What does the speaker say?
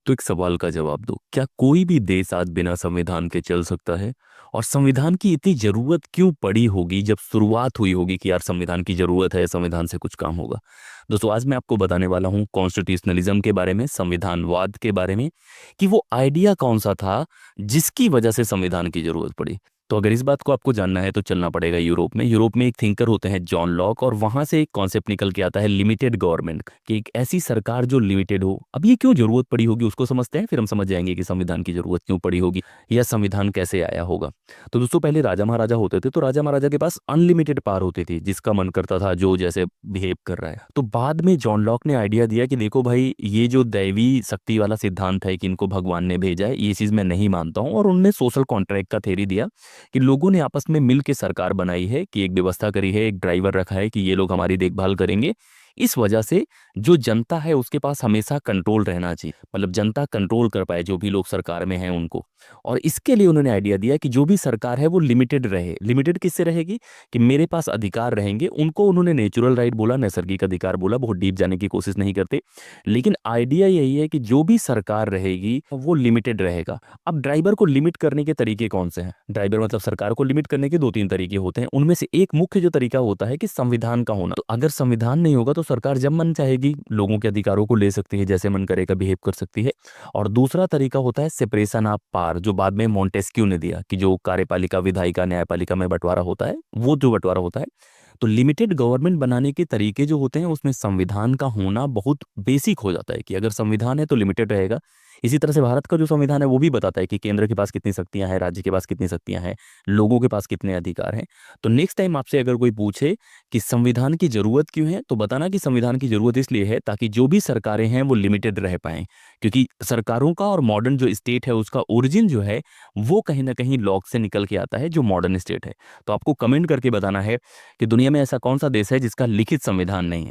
तो एक सवाल का जवाब दो, क्या कोई भी देश आज बिना संविधान के चल सकता है? और संविधान की इतनी जरूरत क्यों पड़ी होगी जब शुरुआत हुई होगी कि यार संविधान की जरूरत है, संविधान से कुछ काम होगा? दोस्तों, आज मैं आपको बताने वाला हूँ कॉन्स्टिट्यूशनलिज्म के बारे में, संविधानवाद के बारे में, कि वो आइडिया कौन सा था जिसकी वजह से संविधान की जरूरत पड़ी। तो अगर इस बात को आपको जानना है तो चलना पड़ेगा यूरोप में। यूरोप में एक थिंकर होते हैं जॉन लॉक, और वहां से एक कॉन्सेप्ट निकल के आता है लिमिटेड गवर्नमेंट, कि एक ऐसी सरकार जो लिमिटेड हो। अब ये क्यों जरूरत पड़ी होगी उसको समझते हैं, फिर हम समझ जाएंगे कि संविधान की जरूरत क्यों पड़ी होगी या संविधान कैसे आया होगा। तो दोस्तों, पहले राजा महाराजा होते थे, तो राजा महाराजा के पास अनलिमिटेड पावर होती थी, जिसका मन करता था जो जैसे बिहेव कर रहा है। तो बाद में जॉन लॉक ने आइडिया दिया कि देखो भाई, ये जो दैवी शक्ति वाला सिद्धांत है कि इनको भगवान ने भेजा है, ये चीज मैं नहीं मानता हूँ। और उनने सोशल कॉन्ट्रैक्ट का थ्योरी दिया कि लोगों ने आपस में मिल के सरकार बनाई है, कि एक व्यवस्था करी है, एक ड्राइवर रखा है कि ये लोग हमारी देखभाल करेंगे। इस वजह से जो जनता है उसके पास हमेशा कंट्रोल रहना चाहिए, मतलब जनता कंट्रोल कर पाए जो भी लोग सरकार में हैं उनको। और इसके लिए उन्होंने आइडिया दिया कि जो भी सरकार है वो लिमिटेड रहे। लिमिटेड किससे रहेगी? कि मेरे पास अधिकार रहेंगे। उनको उन्होंने नेचुरल राइट बोला, नैसर्गिक अधिकार बोला, बहुत डीप जाने की कोशिश नहीं करते। लेकिन आइडिया यही है कि जो भी सरकार रहेगी वो लिमिटेड रहेगा। अब ड्राइवर को लिमिट करने के तरीके कौन से हैं? ड्राइवर मतलब सरकार को लिमिट करने के दो तीन तरीके होते हैं। उनमें से एक मुख्य जो तरीका होता है कि संविधान का होना। तो अगर संविधान नहीं होगा तो सरकार जब मन चाहेगी लोगों के अधिकारों को ले सकती है, जैसे मन करेगा बिहेव कर सकती है। और दूसरा तरीका होता है सेपरेशन ऑफ पावर, जो बाद में मोंटेस्क्यू ने दिया, कि जो कार्यपालिका विधायिका न्यायपालिका में बंटवारा होता है, वो जो बंटवारा होता है। तो लिमिटेड गवर्नमेंट बनाने के तरीके जो होते हैं उसमें संविधान का होना बहुत बेसिक हो जाता है, कि अगर संविधान है तो लिमिटेड रहेगा। इसी तरह से भारत का जो संविधान है वो भी बताता है कि केंद्र के पास कितनी शक्तियां हैं, राज्य के पास कितनी शक्तियां हैं, लोगों के पास कितने अधिकार हैं। तो नेक्स्ट टाइम आपसे अगर कोई पूछे कि संविधान की जरूरत क्यों है, तो बताना कि संविधान की जरूरत इसलिए है ताकि जो भी सरकारें हैं वो लिमिटेड रह पाएं। क्योंकि सरकारों का और मॉडर्न जो स्टेट है उसका ओरिजिन जो है वो कहीं ना कहीं लॉक से निकल के आता है, जो मॉडर्न स्टेट है। तो आपको कमेंट करके बताना है कि दुनिया में ऐसा कौन सा देश है जिसका लिखित संविधान नहीं है।